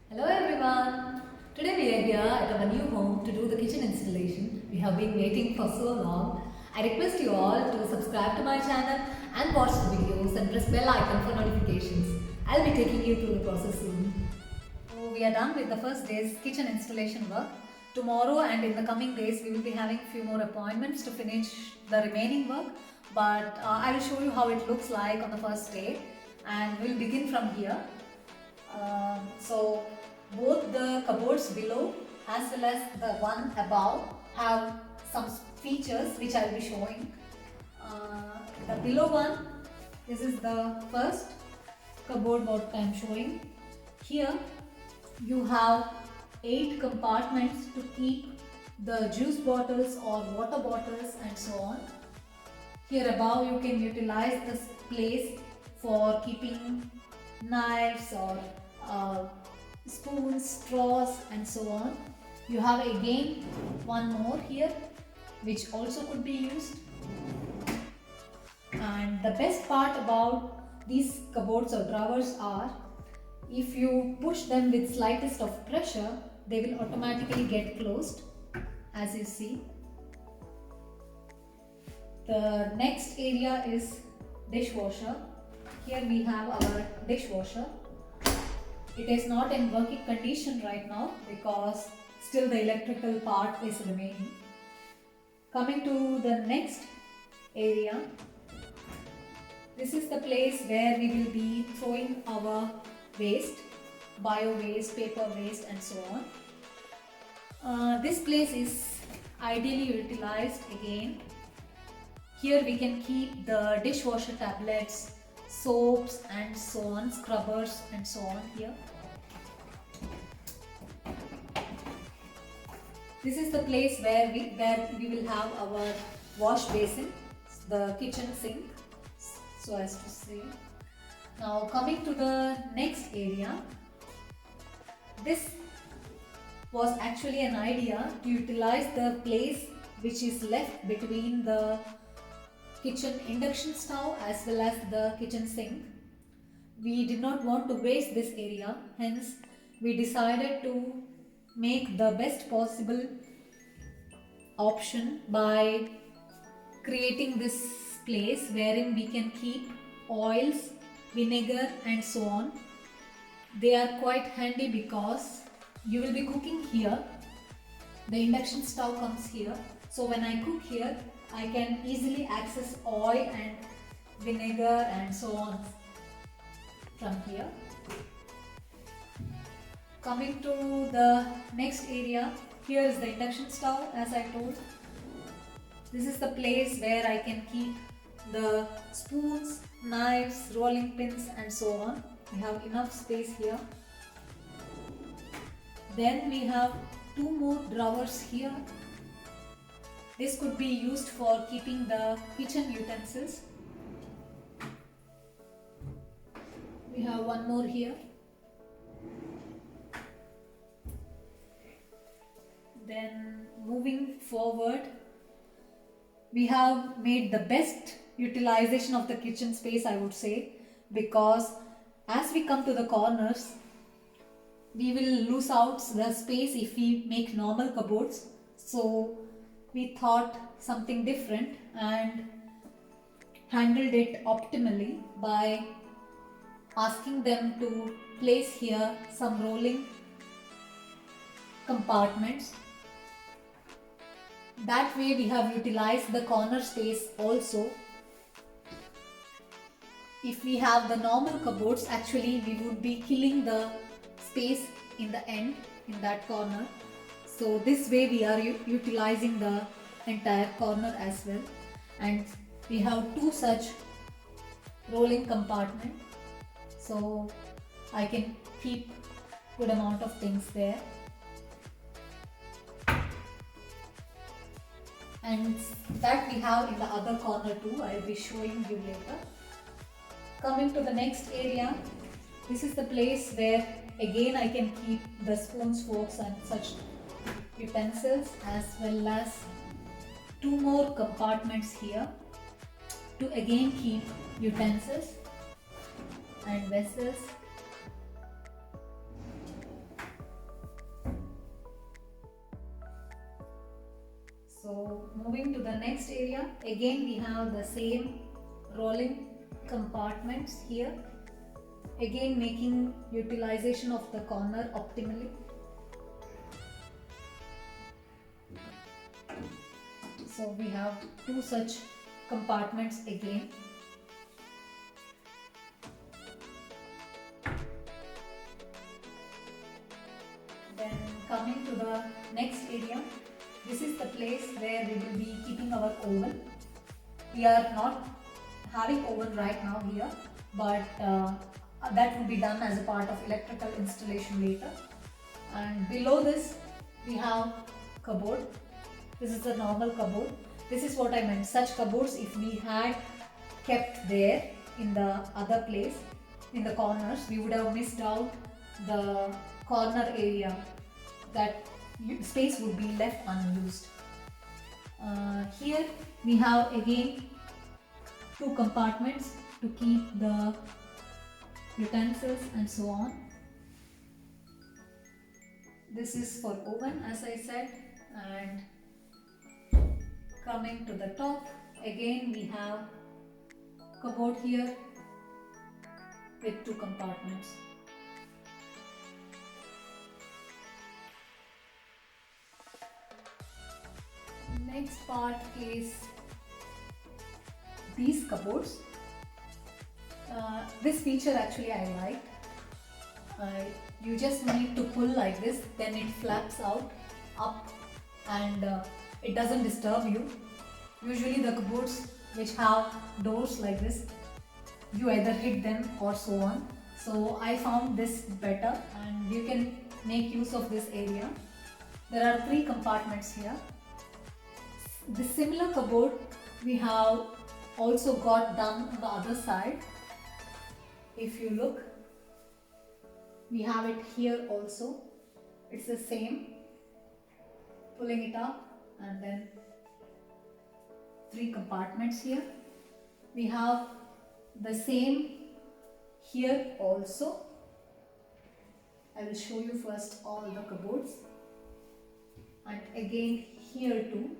Hello everyone! Today we are here at our new home to do the kitchen installation. We have been waiting for so long. I request you all to subscribe to my channel and watch the videos and press bell icon for notifications. I'll be taking you through the process soon. So we are done with the first day's kitchen installation work. Tomorrow and in the coming days we will be having few more appointments to finish the remaining work. But I will show you how it looks like on the first day and we'll begin from here. So both the cupboards below as well as the one above have some features which I will be showing. The below one, this is the first cupboard what I am showing. Here you have 8 compartments to keep the juice bottles or water bottles and so on. Here above you can utilize this place for keeping knives or spoons, straws and so on. You have again one more here which also could be used. And the best part about these cupboards or drawers are, if you push them with slightest of pressure, they will automatically get closed, as you see. The next area is dishwasher. Here we have our dishwasher. It is not in working condition right now because still the electrical part is remaining. Coming to the next area, this is the place where we will be throwing our waste, bio waste, paper waste and so on. This place is ideally utilized again. Here we can keep the dishwasher tablets, soaps and so on, scrubbers and so on here. This is the place where we will have our wash basin, the kitchen sink, so as to say. Now coming to the next area, this was actually an idea to utilize the place which is left between the kitchen induction stove as well as the kitchen sink. We did not want to waste this area, hence we decided to make the best possible option by creating this place wherein we can keep oils, vinegar and so on. They are quite handy because you will be cooking here. The induction stove comes here, so when I cook here I can easily access oil and vinegar and so on from here. Coming to the next area, here is the induction stove as I told. This is the place where I can keep the spoons, knives, rolling pins and so on. We have enough space here. Then we have 2 more drawers here. This could be used for keeping the kitchen utensils. We have one more here. Then moving forward, we have made the best utilization of the kitchen space, I would say, because as we come to the corners, we will lose out the space if we make normal cupboards. So we thought something different and handled it optimally by asking them to place here some rolling compartments. That way we have utilized the corner space also. If we have the normal cupboards, actually we would be killing the space in the end, in that corner. So this way we are utilizing the entire corner as well. And we have 2 such rolling compartments. So I can keep good amount of things there. And that we have in the other corner too, I will be showing you later. Coming to the next area, this is the place where again I can keep the spoons, forks and such utensils, as well as 2 more compartments here to again keep utensils and vessels. So moving to the next area, again we have the same rolling compartments here, again making utilization of the corner optimally. So we have two such compartments again. Then coming to the next area, this is the place where we will be keeping our oven. We are not having oven right now here, but that will be done as a part of electrical installation later. And below this we have cupboard. This is the normal cupboard. This is what I meant, such cupboards if we had kept there in the other place, in the corners, we would have missed out the corner area. That space would be left unused. Here we have again two compartments to keep the utensils and so on. This is for oven, as I said. And coming to the top, again we have cupboard here with two compartments. Next part is these cupboards. This feature actually I like. You just need to pull like this, then it flaps out up and it doesn't disturb you. Usually the cupboards which have doors like this, you either hit them or so on. So I found this better and you can make use of this area. There are three compartments here. The similar cupboard we have also got done on the other side. If you look, we have it here also. It's the same. Pulling it up and then three compartments here. We have the same here also. I will show you first all the cupboards, and again here too.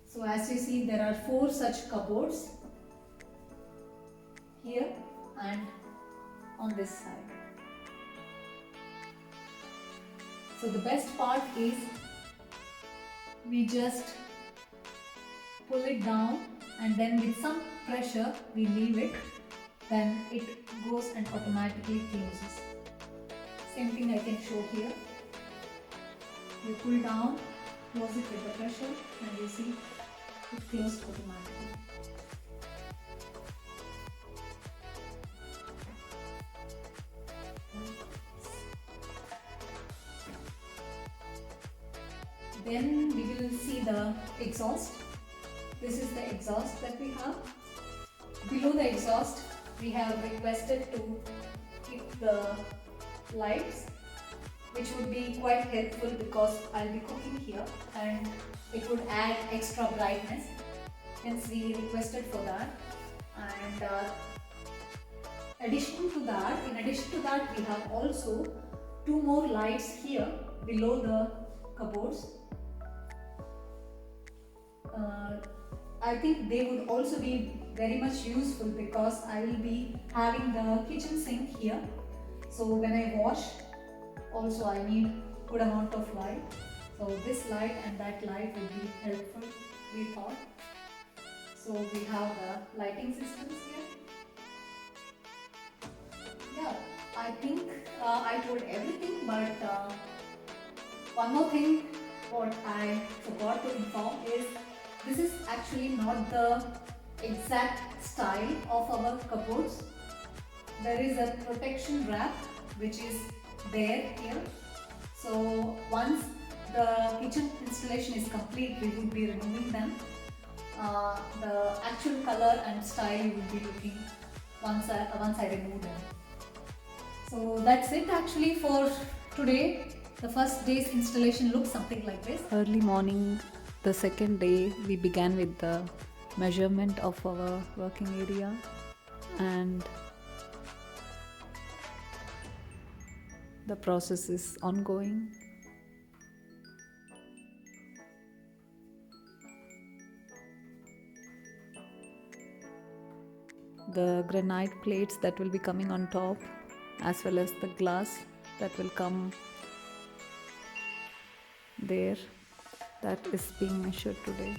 So as you see, there are four such cupboards here and on this side. So the best part is we just pull it down and then with some pressure we leave it, then it goes and automatically closes. Same thing I can show here. You pull down, close it with the pressure, and you see it closed automatically. Then we will see the exhaust. This is the exhaust that we have. Below the exhaust, we have requested to keep the lights, which would be quite helpful because I'll be cooking here and it would add extra brightness. Hence we requested for that. And in addition to that, we have also two more lights here below the cupboards. I think they would also be very much useful because I will be having the kitchen sink here. So when I wash, also I need good amount of light. So this light and that light would be helpful, we thought. So we have the lighting systems here. Yeah, I think I told everything, but one more thing what I forgot to inform is this is actually not the exact style of our cupboards. There is a protection wrap which is there here. So once the kitchen installation is complete, we will be removing them. The actual color and style you will be looking once I remove them. So that's it actually for today. The first day's installation looks something like this. Early morning, the second day, we began with the measurement of our working area, and the process is ongoing. the granite plates that will be coming on top, as well as the glass that will come there, that is being measured today.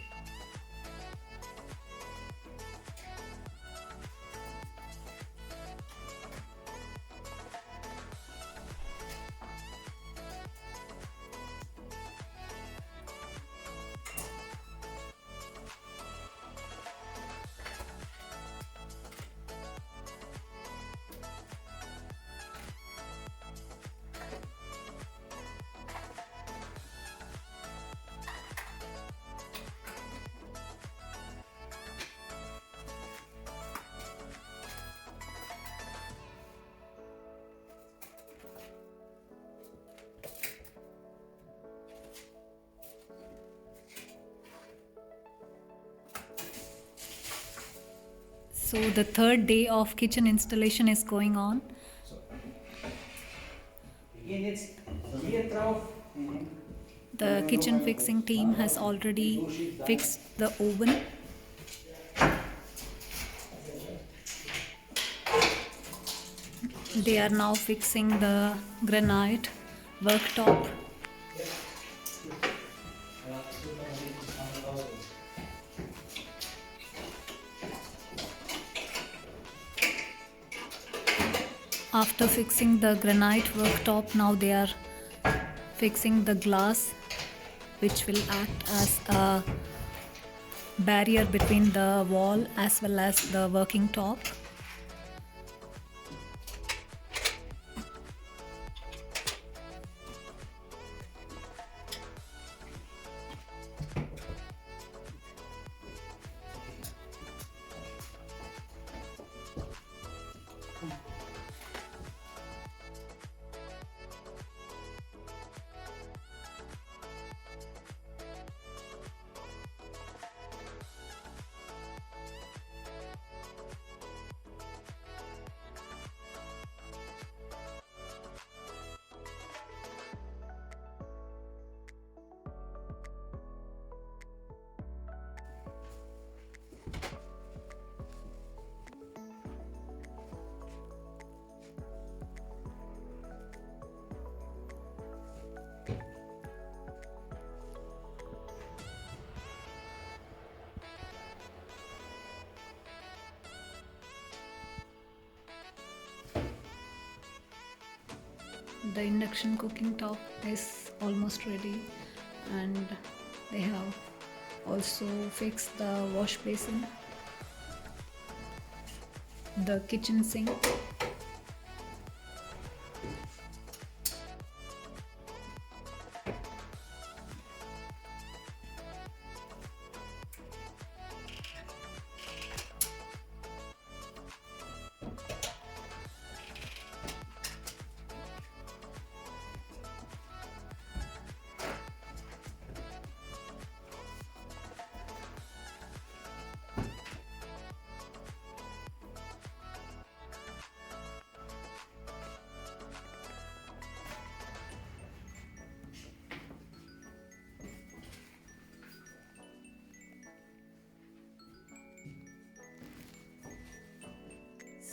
So the third day of kitchen installation is going on. The kitchen fixing team has already fixed the oven. They are now fixing the granite worktop. After fixing the granite worktop, now they are fixing the glass, which will act as a barrier between the wall as well as the working top. The induction cooking top is almost ready, and they have also fixed the wash basin, the kitchen sink,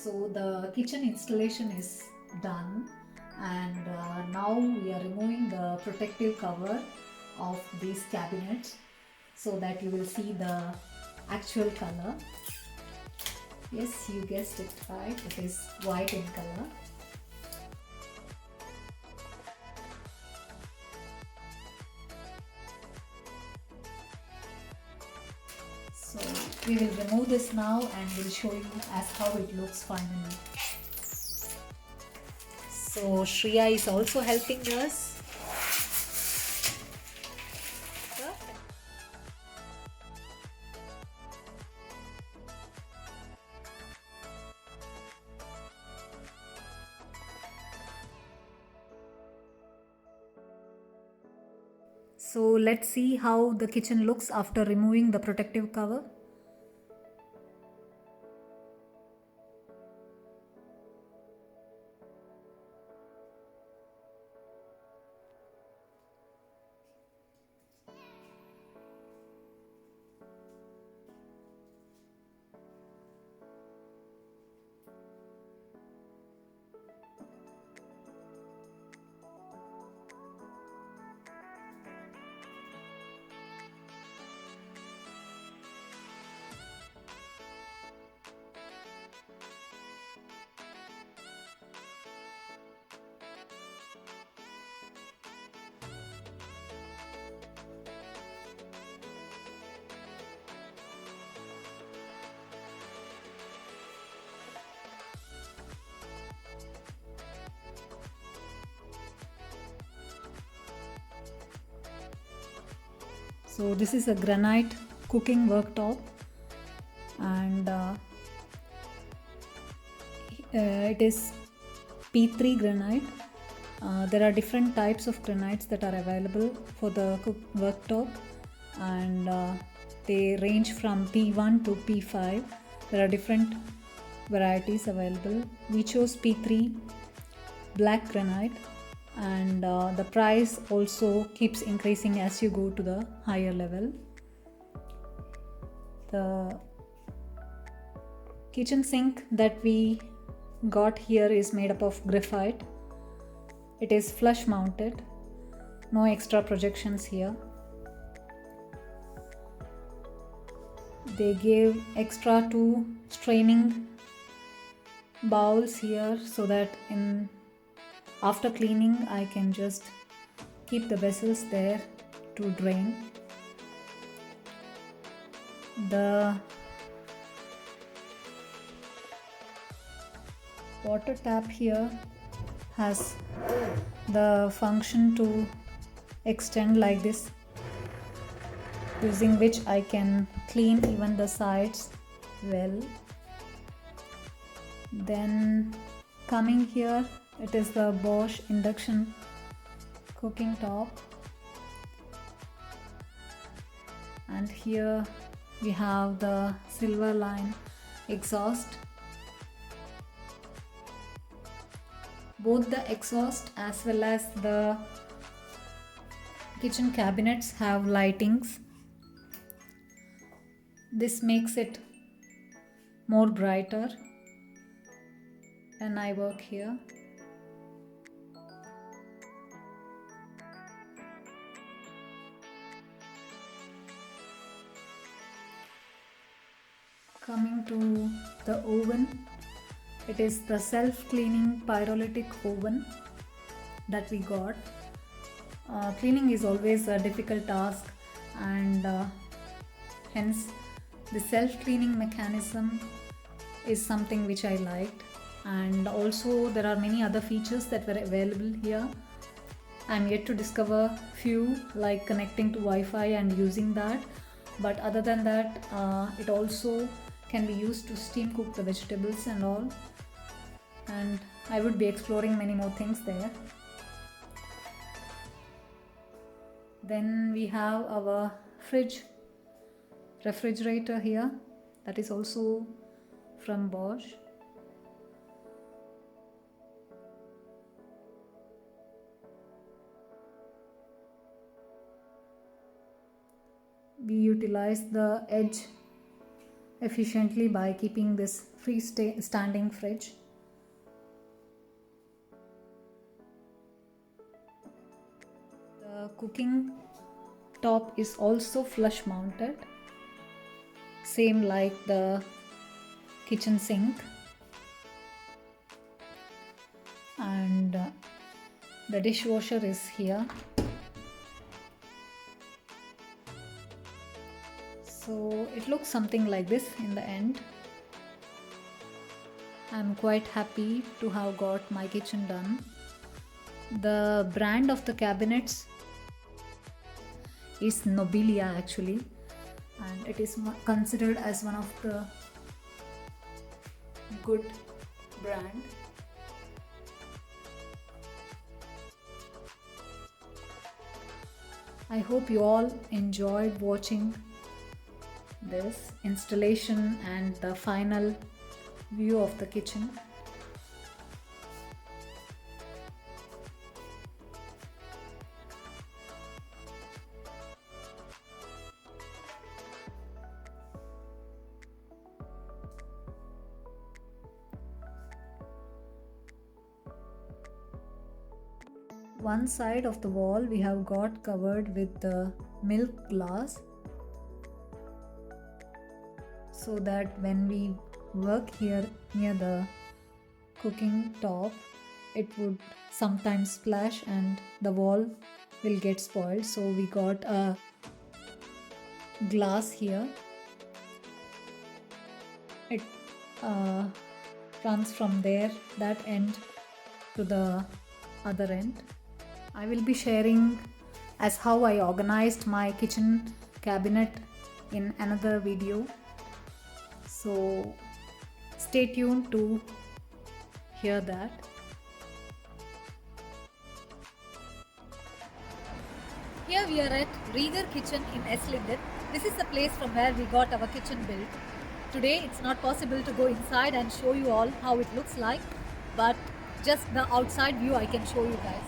So the kitchen installation is done, and now we are removing the protective cover of these cabinets so that you will see the actual color. Yes, you guessed it right, it is white in color. So we will remove this now and we'll show you as how it looks finally. So Shreya is also helping us. Perfect. So let's see how the kitchen looks after removing the protective cover. So this is a granite cooking worktop, and it is P3 granite. There are different types of granites that are available for the worktop, and they range from P1 to P5. There are different varieties available. We chose P3 black granite, and the price also keeps increasing as you go to the higher level. The kitchen sink that we got here is made up of graphite. It is flush mounted, no extra projections here. They gave extra 2 straining bowls here so that after cleaning I can just keep the vessels there to drain. The water tap here has the function to extend like this, using which I can clean even the sides well. Then coming here, it is the Bosch induction cooking top, and here we have the silver line exhaust. Both the exhaust as well as the kitchen cabinets have lightings. This makes it more brighter when I work here. Coming to the oven, it is the self-cleaning pyrolytic oven that we got. Cleaning is always a difficult task, and hence the self-cleaning mechanism is something which I liked. And also there are many other features that were available here. I'm yet to discover few, like connecting to Wi-Fi and using that, but other than that it also can be used to steam cook the vegetables and all, and I would be exploring many more things there. Then we have our refrigerator here, that is also from Bosch. We utilize the edge efficiently by keeping this freestanding fridge. The cooking top is also flush mounted, same like the kitchen sink, and the dishwasher is here. So it looks something like this in the end. I'm quite happy to have got my kitchen done. The brand of the cabinets is Nobilia actually, and it is considered as one of the good brand. I hope you all enjoyed watching this installation and the final view of the kitchen. One side of the wall we have got covered with the milk glass, so that when we work here near the cooking top, it would sometimes splash and the wall will get spoiled. So we got a glass here. It runs from there, that end, to the other end. I will be sharing as how I organized my kitchen cabinet in another video. So stay tuned to hear that. Here we are at Rieger Kitchen in Esslingen. This is the place from where we got our kitchen built. Today it's not possible to go inside and show you all how it looks like, but just the outside view I can show you guys.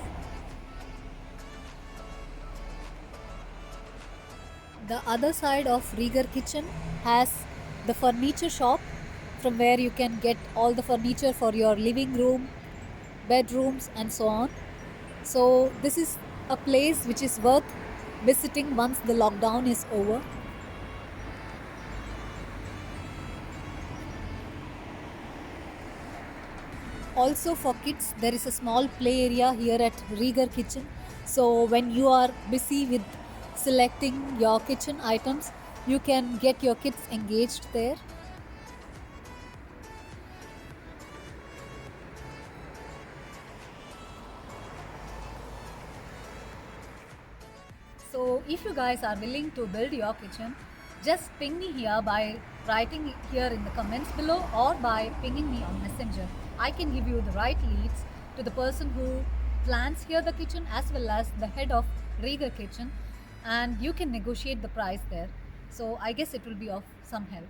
The other side of Rieger Kitchen has the furniture shop from where you can get all the furniture for your living room, bedrooms and so on. So this is a place which is worth visiting once the lockdown is over. Also for kids, there is a small play area here at Rieger Kitchen. So when you are busy with selecting your kitchen items, you can get your kids engaged there. So if you guys are willing to build your kitchen, just ping me here by writing it here in the comments below or by pinging me on Messenger. I can give you the right leads to the person who plans here the kitchen as well as the head of Rieger Kitchen, and you can negotiate the price there. So I guess it will be of some help.